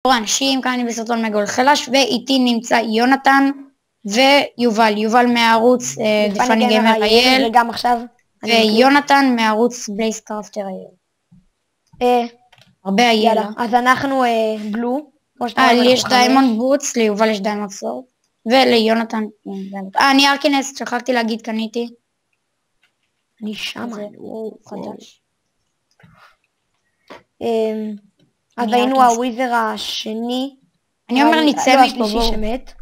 אנשים, כאן אני בסרטון מגול חלש, ואיתי נמצא יונתן ויובל, יובל מהערוץ דפני גיימר אייל, וגם עכשיו, ויונתן מהערוץ בלייז קראפטר אייל. הרבה אייל. יאללה, אז אנחנו בלו. לי יש דיימונד בוטס, ליובל יש דיימונד סורד, וליונתן, אני ארקינס, שכחתי להגיד קניתי. אני שמה, חדש. אז היינו הוויזר השני. אני אומר ניצל מפה, השלישי שמת.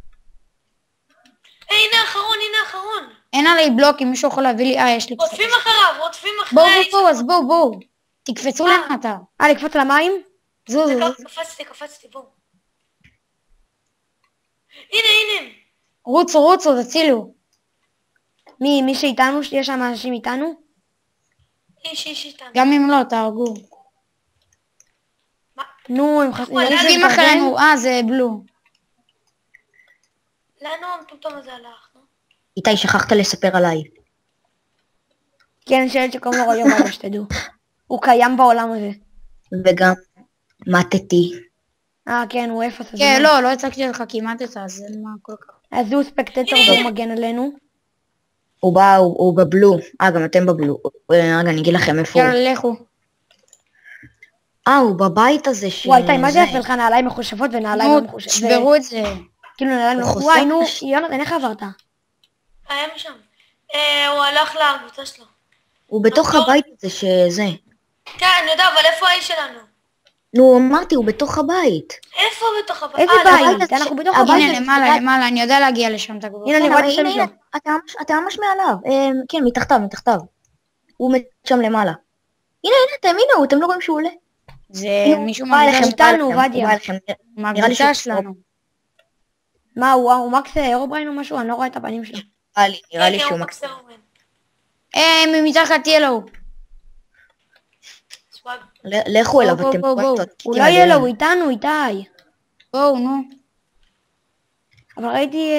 הנה האחרון. אין עלי בלוק, אם מישהו יכול להביא לי, יש לי קצת. רודפים אחריי. בואו, תקפצו למטה. לקפוץ למים? זו. קפצתי, בואו. הנה. רוצו, תצילו. מי שאיתנו? יש שם אנשים איתנו? איש איתנו. גם אם לא, תהרגו. נו, הם יושבים אחרינו, זה בלו. לאן המטומטם הזה הלך? איתי, שכחת לספר עליי. כן, שאלת שקוראים לו רויו, שתדעו. הוא קיים בעולם הזה. וגם מתתי. כן, הוא אפס. כן, לא הצגתי לך כמעט את זה, אז אין מה כל כך. אז הוא ספקטטור והוא מגן עלינו. הוא בבלו. גם אתם בבלו. רגע, אני אגיד לכם איפה הוא. יאללה, לכו. הוא בבית הזה וואי, איתי, מה זה יפה לך נעליים מחושבות ונעליים לא מחושבות? תשברו את זה. כאילו נעליים לא... וואי, נו, יונתן, איך עברת? היה משם. הוא הלך לקבוצה שלו. הוא בתוך הבית הזה שזה. כן, אני יודע, אבל איפה האיש שלנו? נו, אמרתי, הוא בתוך הבית. איפה בתוך הבית? איזה בית? אנחנו בתוך הבית. הנה, למעלה, אני יודע להגיע לשם את הגבול. הנה, אני רואה את השם שלו. אתה ממש מעליו. כן, מתחתיו. הוא מת שם למעלה. הנה, אתם לא רואים שהוא עולה. זה מישהו מהקבוצה שלנו. מה, הוא מקס אורבריין או משהו? אני לא רואה את הפנים שלו. נראה לי שהוא מקס. מתחת ילו. לכו אליו, אתם הוא לא יהיה לו, הוא איתנו, איתי. בואו, נו. אבל ראיתי...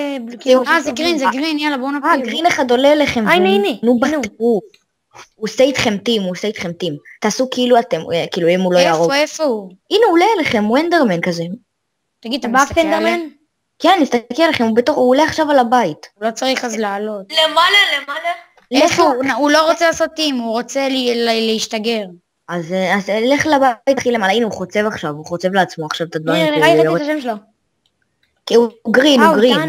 זה גרין, יאללה, בואו נפיל. גרין אחד עולה לכם. הנה. נו, בטרוף. הוא עושה איתכם טים. תעשו כאילו אתם, כאילו אם הוא לא יערוב. איפה הוא? הנה, הוא עולה אליכם, הוא אנדרמן כזה. תגיד, אתה מסתכל עליהם? כן, נסתכל עליכם, הוא עולה עכשיו על הבית. הוא לא צריך אז לעלות. למעלה. איפה הוא לא רוצה לעשות טים, הוא רוצה להשתגר. אז לך לבית הכי למעלה, הנה הוא חוצב לעצמו עכשיו את הדברים. הנה, ראיתי את השם שלו. כי הוא גרין.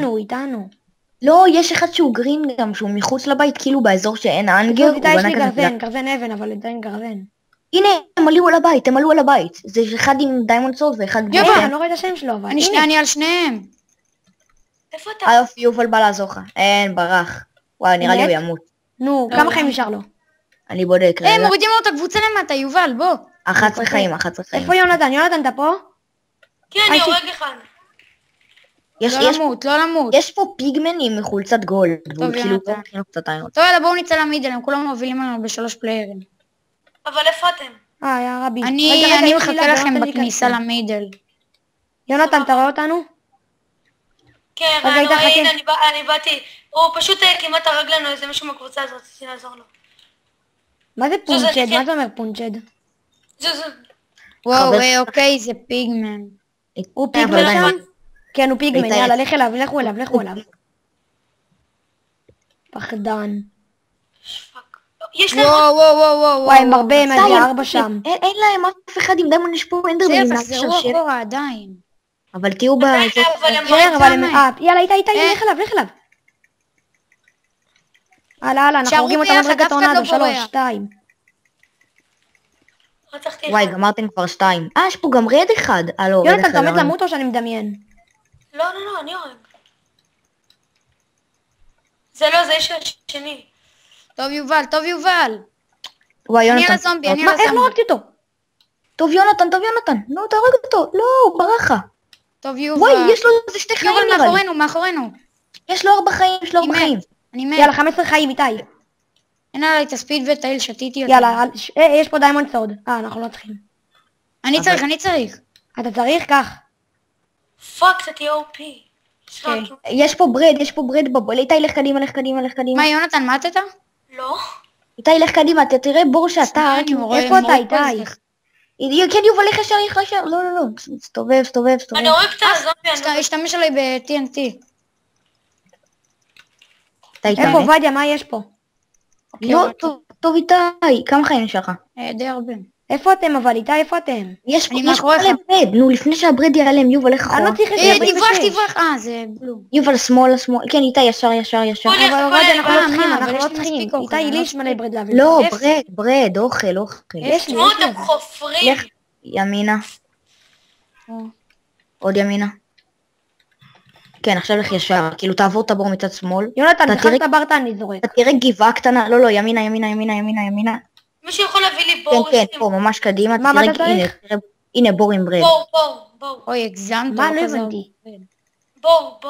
הוא איתנו. לא, יש אחד שהוא גרין גם, שהוא מחוץ לבית, כאילו באזור שאין אנגר. איתי יש לי גרזן אבן, אבל עדיין גרזן. הנה, הם עלו על הבית. זה אחד עם דיימונד סורד ואחד... אני לא רואה את השם שלו, אבל... אני על שניהם. איפה אתה? יופי, יובל בא לעזור לך. אין, ברח. וואי, נראה לי הוא ימות. נו, כמה חיים נשאר לו? אני בודק. מורידים לו את הקבוצה למטה, יובל, בוא. 11 חיים. איפה יונתן? יונתן, אתה פה? כן, אני הורג אחד. לא למות. יש פה פיגמנים מחולצת גולד. טוב, יונתן. טוב, יאללה, בואו נצא למידל, הם כולם מובילים לנו ב3 פליירים. אבל איפה אתם? יא רבי. אני מחכה לכם בכניסה למידל. יונתן, אתה רואה אותנו? כן, אני באתי. הוא פשוט כמעט הרג לנו איזה מישהו מהקבוצה הזאת, רציתי לעזור לו. מה זה פונצ'ד? מה זה אומר פונצ'ד? וואו, אוקיי, זה פיגמן. הוא פיגמן שם? כן, הוא פיגמן, יאללה, לכו אליו. פחדן. וואו. וואי, הם הרבה, הם 4 שם. אין להם אף אחד עם דיימון, יש פה אנדרמן. זה רוח אחורה עדיין. אבל תהיו יאללה, איתי, לך אליו. הלאה, אנחנו הורגים אותם עוד רגע טורנדו, 3, 2. וואי, גמרתם כבר 2. יש פה גם רד אחד. יונתן, אתה עומד למות או שאני מדמיין? לא, אני הורג. זה איש השני. טוב יובל. וואי, יונתן. אני על הזומבי. איך לא הרגתי אותו? טוב יונתן. נו, תהרג אותו. לא, הוא ברחה. טוב יובל. וואי, יש לו איזה 2 חיים נראה לי. מאחורינו. יש לו 4 חיים. אני מת. יאללה, 15 חיים, איתי. אין עליי את הספיד ואת האל, שתיתי אותה. יאללה, יש פה דיימונד סורד. אנחנו לא צריכים. אני צריך. אתה צריך? כך. פאק, זה תהיה OP. יש פה ברד בבול. איתי, לך קדימה. מה, יונתן, מתת? לא. איתי, לך קדימה, תראה בור שאתה... איפה אתה, איתי? כן, יובל, לך ישר, לך ישר. לא, לא, לא. סתובב. אני רואה קצת הזומבי. השתמש עליי ב-TNT. איפה עובדיה, מה יש פה? לא, טוב איתי. כמה חיים יש לך? די הרבה. איפה אתם אבל, איתי, איפה אתם? יש פה מאחוריך. לברד. נו, לפני שהברד ייעלם, יובל, לך אחורה. אני לא צריך את תברח. זה בלום. יובל, שמאל. כן, איתי, ישר. אבל עובדיה, אנחנו לא צריכים, אבל אנחנו יש לא לי צריכים. מספיק אוכל, איתי, אני לי לא יש מלא ברד להביא. לא, ברד, אוכל. יש לי, תשמעו, יש לי. אתם חופרים. לך ימינה. עוד ימינה. כן, עכשיו לך ישר. כאילו, תעבור את הבור מצד שמאל. יונתן, אתה תחל תראה- את הברטה, אני זורק. אתה תראה גבעה קטנה. לא, ימינה. מישהו יכול להביא לי כן, בור? פה, ממש קדימה. מה תראה, אתה צריך? הנה, בור עם ברד. בור. אוי, הגזמת. מה? לא כזה הבנתי. בור.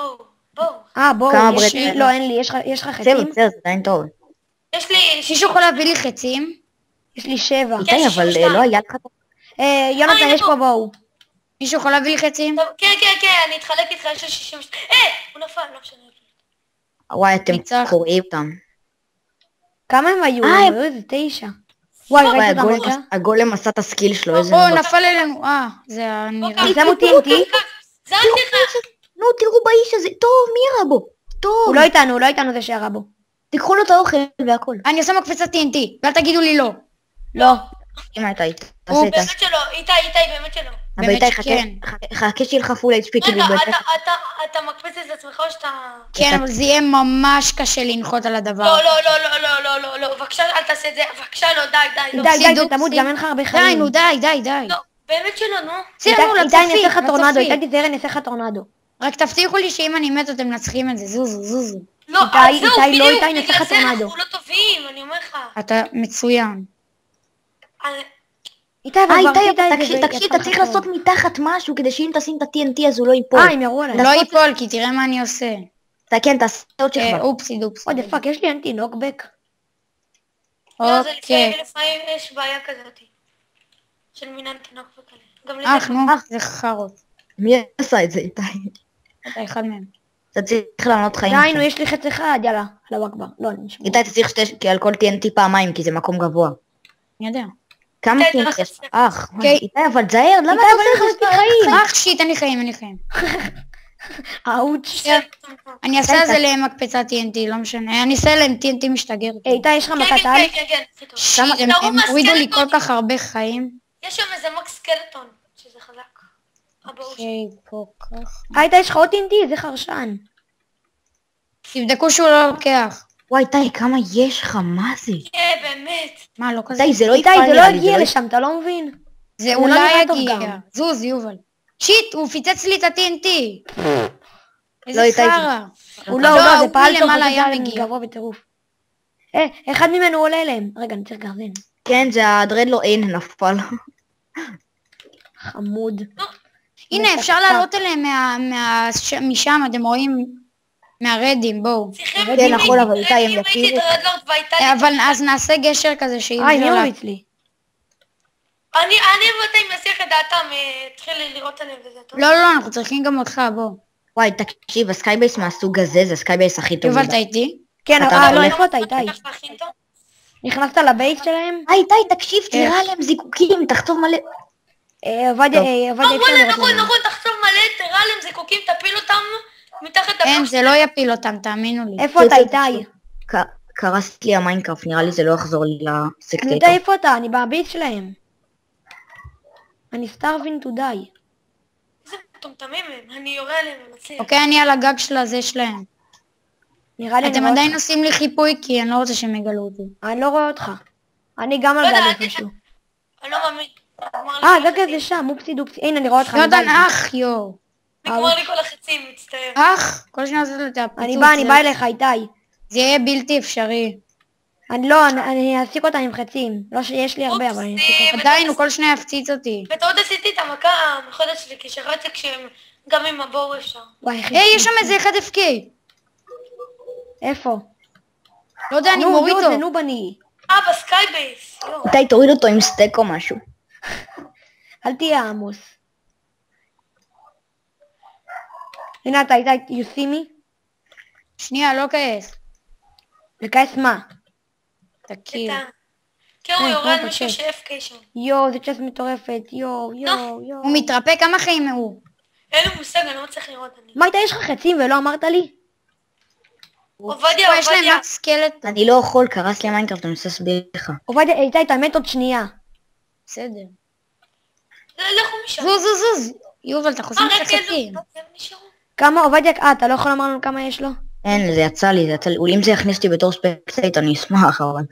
בואו, כמה יש ברד? לי, לא, אין לי, יש לך חצים? בסדר, זה עדיין טוב. יש לי... מישהו יכול להביא לי חצים? יש לי 7. איתי, אבל לא היה לך... יונתן, יש פה בואו. מישהו יכול להביא לי חצים? כן, אני אתחלק איתך, יש לי 62. הוא נפל, לא משנה. וואי, אתם ניצח. קוראים אותם. כמה הם היו? הם היו איזה 9. וואי, וואי, ראית אותם רגע? הגולם עשה את הסקיל שלו, איזה... או, נורא. נפל אלינו. זה נראה. שמו TNT? זרקתי לך. נו, תראו באיש הזה. טוב, מי ירה בו? טוב. הוא לא איתנו זה שירה בו. תיקחו לו את האוכל והכל. אני עושה מקפצת TNT, ואל תגידו לי לא. לא. אמא, איתי, תעשה את זה. באמת שלא, איתי, באמת שלא. אבל באמת איתי, שכן. חכה שיהיה לך פול HP, כאילו, רגע, בטח. אתה מקפץ את עצמך או שאתה... כן, אבל זה יהיה ממש קשה לנחות על הדבר. לא, בבקשה אל תעשה את זה, בבקשה לא, די, לא. די, תמות, גם אין לך הרבה חיים. די, נו, די. לא, באמת שלא, נו. ציינו איתי, אני אעשה לך לצופים. טורנדו, איתי תיזהר, אני אעשה לך טורנדו. רק תבטיחו לי שאם אני מת אתם מנצחים את זה, זוזו. לא, איתי, זהו, איתי, לא, בדיוק, איתי, נעשה לך בגלל זה טורנדו. אנחנו לא טובים, אני אומר לך. אתה מצוין. איתי, אבל כבר איתי, עשית את זה. תקשיב, אתה צריך לעשות מתחת משהו, כדי שאם תשים את ה-TNT אז הוא לא ייפול. הם ירו עליי. הוא לא ייפול, כי תראה מה אני עושה. כן, תעשה עוד שכבה. אופסי. עוד פאק, יש לי אנטי נוקבק. לא, זה אוקיי. לפעמים יש בעיה כזאת. של מינן תינוק וכאלה. גם לזה. נו, זה חרות. מי עשה את זה, איתי? אתה אחד מהם. אתה צריך לענות חיים. די, נו, יש לי חץ אחד, יאללה. אללה אכבר. לא, אני נשמע. איתי, אתה צריך על כל TNT פעמיים, כי זה מקום גבוה. אני יודע. כמה איתי, TNT אתה יש? אח, אוקיי. איתי, אבל תזהר, למה אתה עושה לך חיים? שיט, אין לי חיים. אאוץ'. אני אעשה את זה למקפצת TNT, לא משנה. אני אעשה להם TNT משתגר. איתי, יש לך מכת על? כן. שיט, הם הורידו לי כל כך הרבה חיים. יש שם איזה מקס סקלטון, שזה חזק. הבאות שלי. אוקיי, כל כך. איתי, יש לך עוד טינטי? זה חרשן. תבדקו שהוא לא לוקח. וואי, איתי, כמה יש לך? מה זה? כן, באמת. מה, לא כזה? איתי, זה לא איתי, יפעל זה לא נראה לי, הגיע לא לשם, אתה לא מבין? זה לא אולי נראה טוב יגיע. גם. זוז, יובל. שיט, הוא פיצץ לי את ה-TNT. איזה איתי, חרא. הוא לא, זה פעל טוב, מלמעלה זה היה היה מגיע. גבוה בטירוף. אחד ממנו עולה אליהם. רגע, אני צריך גרזן. כן, זה הדרדלו אין נפל. חמוד. הנה, אפשר לעלות אליהם משם, אתם רואים? מהרדים, בואו. צריכים כן, נכון, אבל איתי, הם אם הייתי יכירו. דרדלורד והייתה לי... אבל אז נעשה גשר כזה שאי מי אפשר מריץ לי? אני ואתה מסיח את דעתם, התחיל לראות עליהם וזה טוב. לא, אנחנו צריכים גם אותך, בוא. וואי, תקשיב, הסקייבייס מהסוג הזה, זה הסקייבייס הכי טוב. יובל, אתה איתי? כן, אתה לא, הולך? איפה אתה, איתי? הכי טוב. נכנסת לבייס שלהם? איתי, תקשיב, תראה עליהם זיקוקים, תחצוב מלא. עובדיה, וואלה, נכון, תחשוב מלא, תראה עליהם זיקוקים, תפיל אותם מתחת אין, הבח. זה לא יפיל אותם, תאמינו לי. איפה אתה, איתי? קרס לי המיינקראפט, נראה לי זה לא יחזור לי אני לסקטייטור. יודע איפה אתה, אני בבייס שלהם. אני starving to die. איזה מטומטמים הם, אני יורה עליהם ומצליח. אוקיי, אני על הגג של הזה שלהם. נראה לי אתם אני עדיין עושים לי חיפוי כי אני לא רוצה שהם יגלו אותי. אני לא רואה אותך. אני גם על לא יודע, גג איפשהו. אני לא מאמין. נגמר לי כל הגג הזה שם, מופסי דופסי. הנה, אני רואה אותך. אני יונתן, באה אח, יו. נגמר לי כל החצים, מצטער. אח, כל שניה עושה את הפיצוץ. אני באה אליך, איתי. זה יהיה בלתי אפשרי. אני אעסיק אותה עם חצים. לא שיש לי הרבה, אבל אני אעסיק אותה. עדיין, הוא כל שניה יפציץ אותי. בטעות עשיתי את המכה המחודש שלי, כשהראיתי כשהם גם עם הבור אפשר. וואי, איך היי, יש שם איזה אחד FK. איפה? לא יודע, אני נו, מוריד זה אותו. נובני. בסקייבייס. איתי, תוריד אותו עם סטייק או משהו. אל תהיה עמוס. הנה אתה, איתי, you see me? שנייה, לא כעס. לכעס מה? תכיר. כן, הוא יורה על מישהו פצ'ק. ש-FK שם. יואו, זה צ'ס מטורפת, יואו. הוא מתרפא, כמה חיים הוא? אין לי מושג, אני לא מצליח לראות. מה איתה, יש לך חצים ולא אמרת לי? עובדיה, יש להם עובדיה. רק סקלט. אני לא יכול, קרס לי מיינקראפט, אני רוצה להסביר לך. עובדיה, איתה, תאמת עוד שנייה. בסדר. לכו משם. זוז. יובל, אתה חוסם את רק החצים. הם נשארו. כמה, עובדיה, אתה לא יכול לומר לנו כמה יש לו? אין, זה יצא לי. אולי אם זה יכניס אותי בתור ספקטייט, אני אשמח, אבל...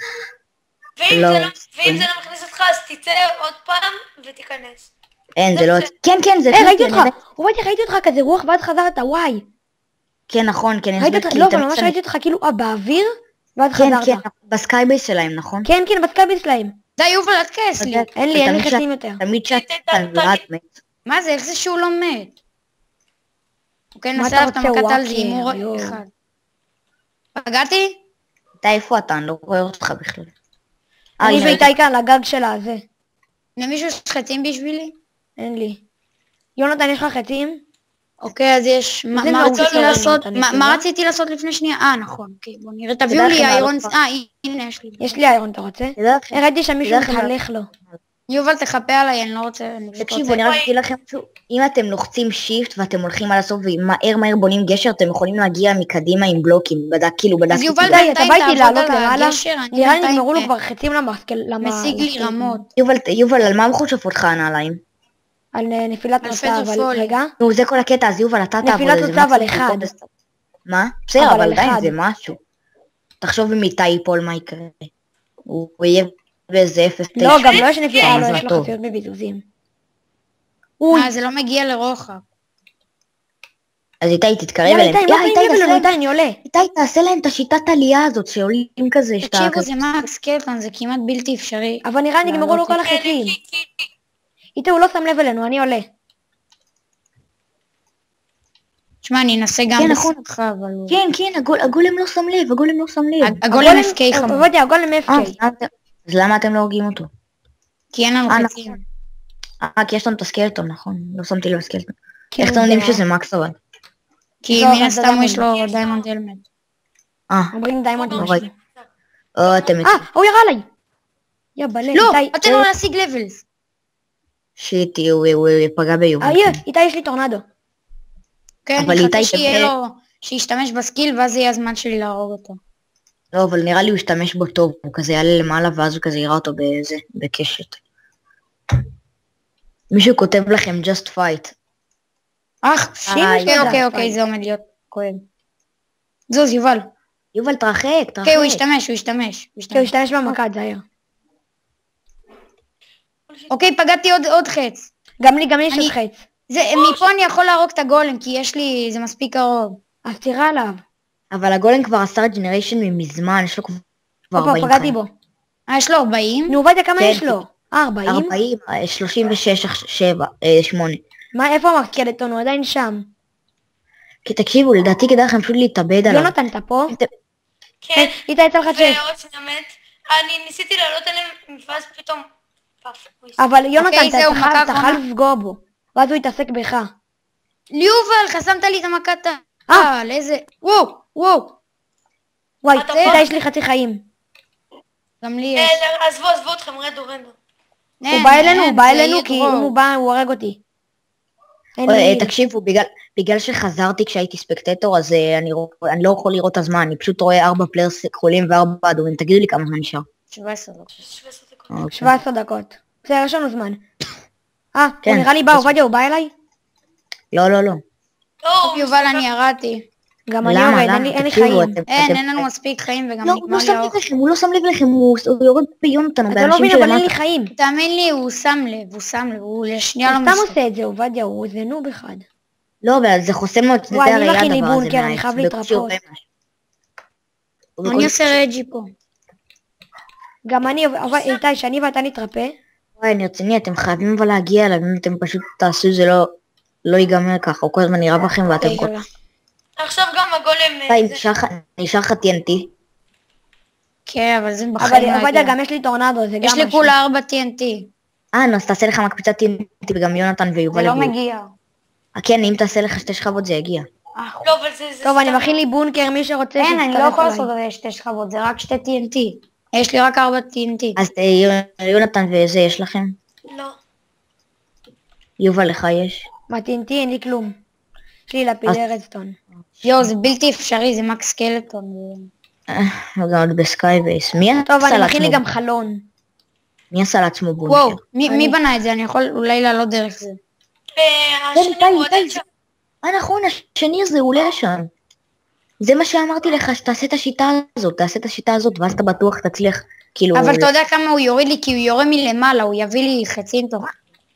ואם לא. זה לא מכניס אותך, אז תצא עוד פעם ותיכנס. אין, זה לא... כן, זה... ראיתי אותך, עובדיה, ראיתי אותך כזה רוח ואז חזרת, וואי. כן, נכון, כן. ראיתי אותך, לא, אבל ממש ראיתי אותך כאילו באוויר, ואז חזרת. כן, בסקייבייס שלהם, נכון? כן, בסקייביס שלהם. די, יובל, אל תכעס לי. אין לי חצים יותר. תמיד שאתה ולעד מת. מה זה, איך זה שהוא לא מת? אוקיי, מה נעשה אתה עליו את רוצה, המקת על וואקר, זה, הימור יואו. אחד. פגעתי? אתה איפה אתה? אני לא רואה אותך בכלל. אני הנה, ואיתי כאן על הגג של הזה. למישהו יש חצים בשבילי? אין לי. יונתן, יש לך חצים? אוקיי, אז יש... מה זה מה מעולה, רציתי לעשות? יונתן, מה נקודה. רציתי לעשות לפני שנייה? נכון, אוקיי, בוא נראה. תביאו תדע לי לכם איירון... לעלות הנה, יש לי. יש לי איירון, אתה רוצה? תדע לכם, ראיתי שם מישהו תדע לכם מתהלך לו. יובל, תחפה עליי, אני לא רוצה... תקשיבו, אני רק אגיד לכם משהו, אם אתם לוחצים שיפט ואתם הולכים על הסוף ומהר בונים גשר, אתם יכולים להגיע מקדימה עם בלוקים, בדקתי. אז יובל, די, אתה בינתיים בא איתי תעבוד לעלות על למעלה? הגשר, אני נראה לי בינתיים נגמרו לו כבר חצים משיג לי רמות. יובל, על מה מחושבות לך הנעליים? על נפילת על נוצה, אבל פדופולים. רגע. נו, זה כל הקטע, אז יובל, אתה תעבוד נפילת על זה. תוצאה, אבל מקסימום אחד. תעבוד. מה? בסדר, אבל אבל על עדיין אחד. זה משהו. תחשוב אם איתי ייפול מה יקרה. הוא יהיה באיזה 0.9. לא, גם לא יש נפילה, זה לא, יש לו טוב. חציות בביזוזים. זה לא מגיע לרוחב. אז איתי, תתקרב יאללה, אליהם. איתי, מה איתי, קוראים תעשה לנו? להם- איתי, אני עולה. איתי, תעשה להם את השיטת עלייה הזאת שעולים כזה. שאתה תקשיבו, כזה- זה מקס קלטון, זה כמעט בלתי אפשרי. אבל נראה לי נגמרו לו כל החצים. איתי, הוא לא שם לב אלינו, אני עולה. תשמע, אני אנסה גם כן, נכון. בשמחה, אבל... כן, הגולם לא שם לב. הגולם FK חמור. עובדיה, הגולם FK. אז למה אתם לא הורגים אותו? כי אין לנו נכון. חצים. כי יש לנו את הסקלטון, נכון? לא שמתי לב סקלטון. כן, איך אתם יודעים זה- שזה מקס אבל? כי לא, מן אבל זה הסתם יש לו דיימונד. דיימונד הלמט. אומרים דיימונד לא משהו. ראיתי. אתם... הוא ירה עליי. יא בלה, לא, איתי. נתן לו להשיג לבלס. שיטי, הוא פגע ביובל. איתי, יש לי טורנדו. כן, אבל אני איתי חכה שיהיה שווה- לו... שישתמש בסקיל ואז יהיה הזמן שלי להרוג אותו. לא, אבל נראה לי הוא ישתמש בו טוב. הוא כזה יעלה למעלה ואז הוא כזה יראה אותו בקשת. מישהו כותב לכם just fight. אוקיי, זה עומד להיות כואב. זוז, יובל. יובל, תרחק. אוקיי, הוא ישתמש. כי הוא השתמש במכת, זהיר. אוקיי, פגעתי עוד חץ. גם לי יש עוד חץ. מפה אני יכול להרוג את הגולם, כי יש לי... זה מספיק קרוב. אז תירה עליו. אבל הגולם כבר עשה רג'נריישן מזמן, יש לו כבר הופה, 40 פגעתי חיים. בו. יש לו 40? נו, עובדיה, כמה כן, יש לו? 40? 40, 36, 7, 8. מה, איפה המקלטון? הוא עדיין שם. כי תקשיבו, לדעתי כדאי לכם פשוט להתאבד עליו. יונתן, אתה פה? כן, איתי, יצא לך צ'סט. ועוד שנייה מת. אני ניסיתי לעלות עליהם, ואז פתאום... פאף, הוא הסתכל. אבל יונתן, אוקיי, זהו, מכה אתה אחרונה. חייב לפגוע בו. ואז הוא יתעסק בך. יובל, חסמת לי את המכת על איזה... וואו. וואי, אתה איתי, פה? יש לי חצי חיים. גם לי יש. עזבו אתכם, רדו. הוא בא אלינו, זה כי ידרום. אם הוא בא, הוא הורג אותי. אין לי... תקשיבו, בגלל שחזרתי כשהייתי ספקטטור, אז אני לא יכול לראות את הזמן, אני פשוט רואה 4 פליירס כחולים ו4 אדומים, תגידו לי כמה זמן נשאר. 17 דקות. 17 דקות. אוקיי. 17 דקות. בסדר, יש לנו זמן. כן. הוא נראה לי בא, עובדיה, הוא בא אליי? לא. לא, הוא יובל, אני ירדתי. גם אני למה? יורד, אין לי תקשיבו, חיים. אין לנו מספיק חיים וגם לא, נגמר לי האוכל. הוא לא שם לב לכם, הוא יורד ביונתן, אתה לא מבין, אבל אין לי חיים. תאמין לי, הוא שם לב, הוא לשנייה לא הוא סתם מסתכל. עושה את זה, עובדיה, הוא זנוב אחד. לא, אבל זה חוסם לו את שדה וואי, אני הראייה מכין לי הדבר הזה בונקר, אני מהעץ, חייב בקושי להתרפות. רואה משהו. אני עושה רג'י פה. גם אני, אבל איתי, שאני ואתה נתרפא. וואי, אני רציני, אתם חייבים אבל להגיע אליו, אם אתם פשוט תעשו זה לא ייגמר ככה, הוא כל הזמן נראה בכם ואתם כל... עכשיו גם הגולם... די, נשאר לך TNT. כן, אבל זה בחיים לא אבל עובדיה, יגיע. גם יש לי טורנדו, זה גם יש לי משהו. כולה 4 TNT. נו, אז תעשה לך מקפיצת TNT וגם יונתן ויובל זה לא יגיעו. מגיע. כן, אם תעשה לך 2 שכבות זה יגיע. לא, אבל זה... טוב, אני מכין לי בונקר, מי שרוצה אין, אני לא שיצטרף יכול אליי. לעשות 2 שכבות, זה רק 2 TNT. יש לי רק 4 TNT. אז יונתן ואיזה יש לכם? לא. יובל, לך יש? מה TNT? אין לי כלום. יש לי לפידי רדסטון. יואו, זה בלתי אפשרי, זה מקס סקלטון. וגם עוד בסקייבייס. מי טוב, עשה אני מכין לי לעצמו? גם חלון. מי עשה לעצמו בונקר? וואו, מי בנה את זה? אני יכול אולי לעלות דרך זה. והשני הוא עוד אין שם. נכון, השני הזה הוא עולה לשם. זה מה שאמרתי לך, שתעשה את השיטה הזאת, תעשה את השיטה הזאת, ואז אתה בטוח תצליח, כאילו... אבל אתה יודע כמה הוא יוריד לי, כי הוא יורה מלמעלה, הוא יביא לי חצי תוך.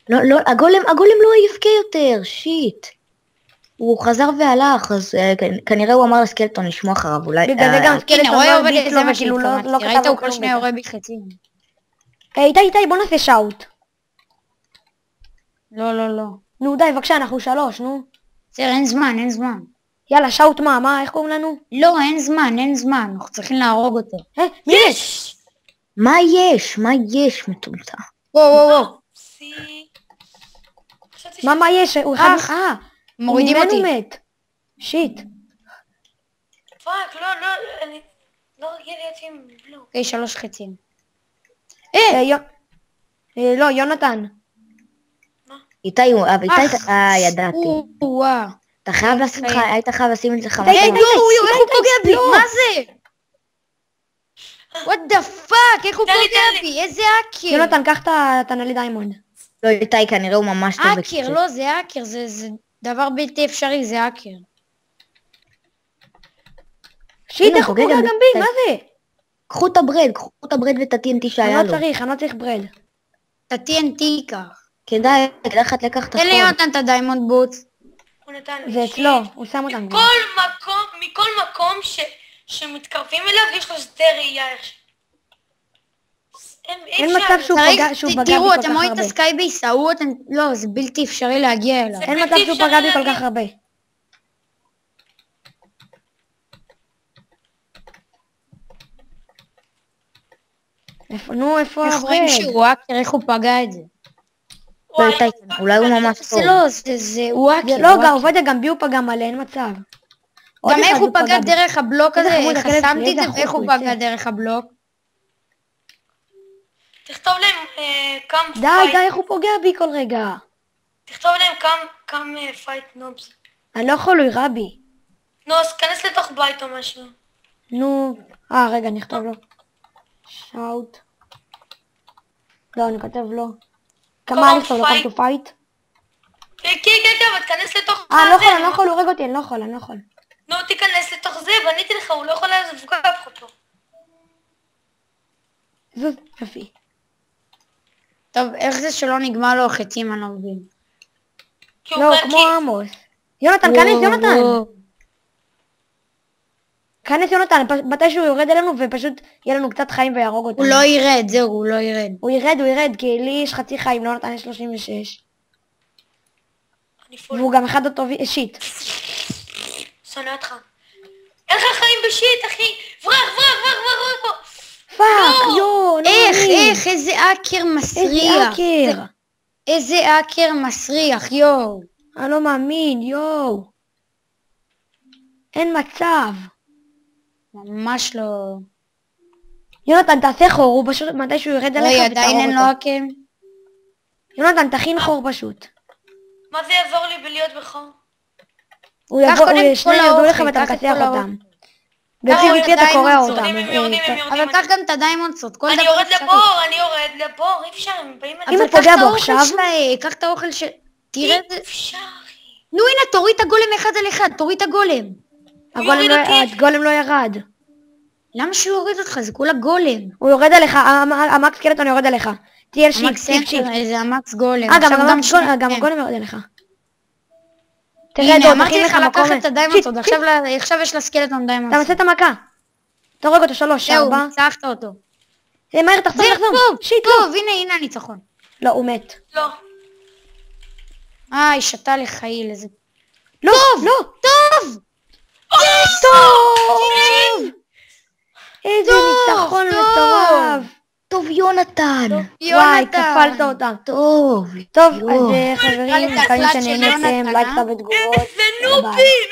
לא, הגולם לא יבכה יותר, שיט. הוא חזר והלך, אז כנראה הוא אמר לסקלטון לשמוע אחריו, אולי... בגלל זה גם הנה, סקלטון רואה לא עובד הרביץ את לו זה מה וכאילו לא שהתכוונתי. כתב ראית, לו הוא כל כלום. שניה יורה בי חצי. איתי, בוא נעשה שאוט. לא. נו די, בבקשה, אנחנו 3, נו. בסדר, אין זמן. יאללה, שאוט מה, איך קוראים לנו? לא, אין זמן, אנחנו צריכים להרוג אותו. מי יש? יש! מה יש, מטומטם? וואו. מה יש? הוא אחד... מורידים הוא אותי. ממנו מת. שיט. פאק, לא, אני... לא רגיל להיות עם בלוק. אוקיי, 3 חצים. לא, יונתן. איתי, ידעתי. וואו. אתה חייב לשים לך, היית חייב לשים את זה חמש. איך הוא פוגע בי? מה זה? what the fuck? איך הוא פוגע בי? איזה האקר? יונתן, קח את הנלי דיימונד. לא, איתי, כנראה הוא ממש טוב. האקר, לא, זה האקר, זה דבר בלתי אפשרי, זה האקר. שיט, איך הוא פוגע גם בי? מה זה? קחו את הברד ואת ה-TNT שהיה אני לו. לא צריך ברד. את ה-TNT ייקח. כדאי לך לקח את תן לי יונתן את הדיימונד בוטס. הוא נתן לי. זה אצלו, הוא שם אותם. מכל מקום שמתקרבים אליו יש לו שדה ראייה. אין מצב שהוא פגע בי תראו, כל אתם כך רואים את הרבה. הסקייבייס ההוא, לא, זה בלתי אפשרי להגיע אליו. אין מצב שהוא פגע בי כל כך הרבה. איפה איך רואים הברד? שהוא האקר, איך הוא פגע את זה? לא, איתי, אולי הוא ממש טוב. זה לא, זה הוא האקר. לא, גם עובדיה, גם בי הוא פגע מלא, אין מצב. עוד גם אחד איך הוא פגע בי. דרך הבלוק איזה הזה, חמוד, הכלב שלי, חסמתי את איזה זה, ואיך חמוד, הוא הוא פגע יוצא. דרך הבלוק? תכתוב להם קאם די, איך הוא פוגע בי כל רגע. תכתוב להם קאם פייט נובס. אני לא יכול, הוא ירה בי. נו, אז כנס לתוך בית או משהו. נו, רגע, נכתוב לו. שאוט. לא, אני כותב לו. כמה נכתוב לו, come to fight? כן, אבל תכנס לתוך אני לא יכול, הוא הורג אותי, אני לא יכול. נו, תיכנס לתוך זה, בניתי לך, הוא לא יכול לפגוע אותו. זוז, יפי. טוב, איך זה שלא נגמר לו חצים, אני לא מבין. לא, כמו עמוס. יונתן, כנס יונתן. כנס יונתן, מתי שהוא יורד אלינו ופשוט יהיה לנו קצת חיים ויהרוג אותנו. הוא לא ירד, זהו, הוא לא ירד. הוא ירד, כי לי יש חצי חיים, לא נתן יש 36. והוא גם אחד הטוב, שיט. שונא אותך. אין לך חיים בשיט, אחי. ברח פה. פאק, יו, איך, איזה האקר מסריח. איזה האקר מסריח, יואו. אני לא מאמין, יואו. אין מצב. ממש לא. יונתן, תעשה חור, הוא פשוט מתי שהוא ירד עליך לא, עדיין אין לו האקר. יונתן, תכין חור פשוט. מה זה יעזור לי בלהיות בחור? הוא יבוא, שניהם ירדו לך ואתה מכסח אותם. בפי אתה קורע אותם. אבל קח גם את הדיימונדסות. אני יורד לבור, אי אפשר, הם באים אליי. אם הוא פוגע בו עכשיו... קח את האוכל של... תראה את זה. אי אפשר, אחי. נו הנה, תוריד את הגולם אחד על אחד, תוריד את הגולם. הגולם לא ירד. למה שהוא יוריד אותך? זה כולה גולם. הוא יורד עליך, המקס קלטון יורד עליך. תהיה על שיפט. זה המקס גולם. גם הגולם יורד עליך. הנה, אמרתי לך לקחת את הדיימונדסות, עכשיו יש לה סקלטון אתה דיימונדסות. עושה את המכה. אתה הורג אותו 3, 4. זהו, צחת אותו. מהר, תחזור. שיט, טוב, הנה הניצחון. לא, הוא מת. לא. היא שתה לחייל איזה... לא! איזה ניצחון מטורף. טוב, יונתן. וואי, כפלת אותם. טוב, אז חברים, מקווים שנהנתם, לייק ותגובות. איזה נובים,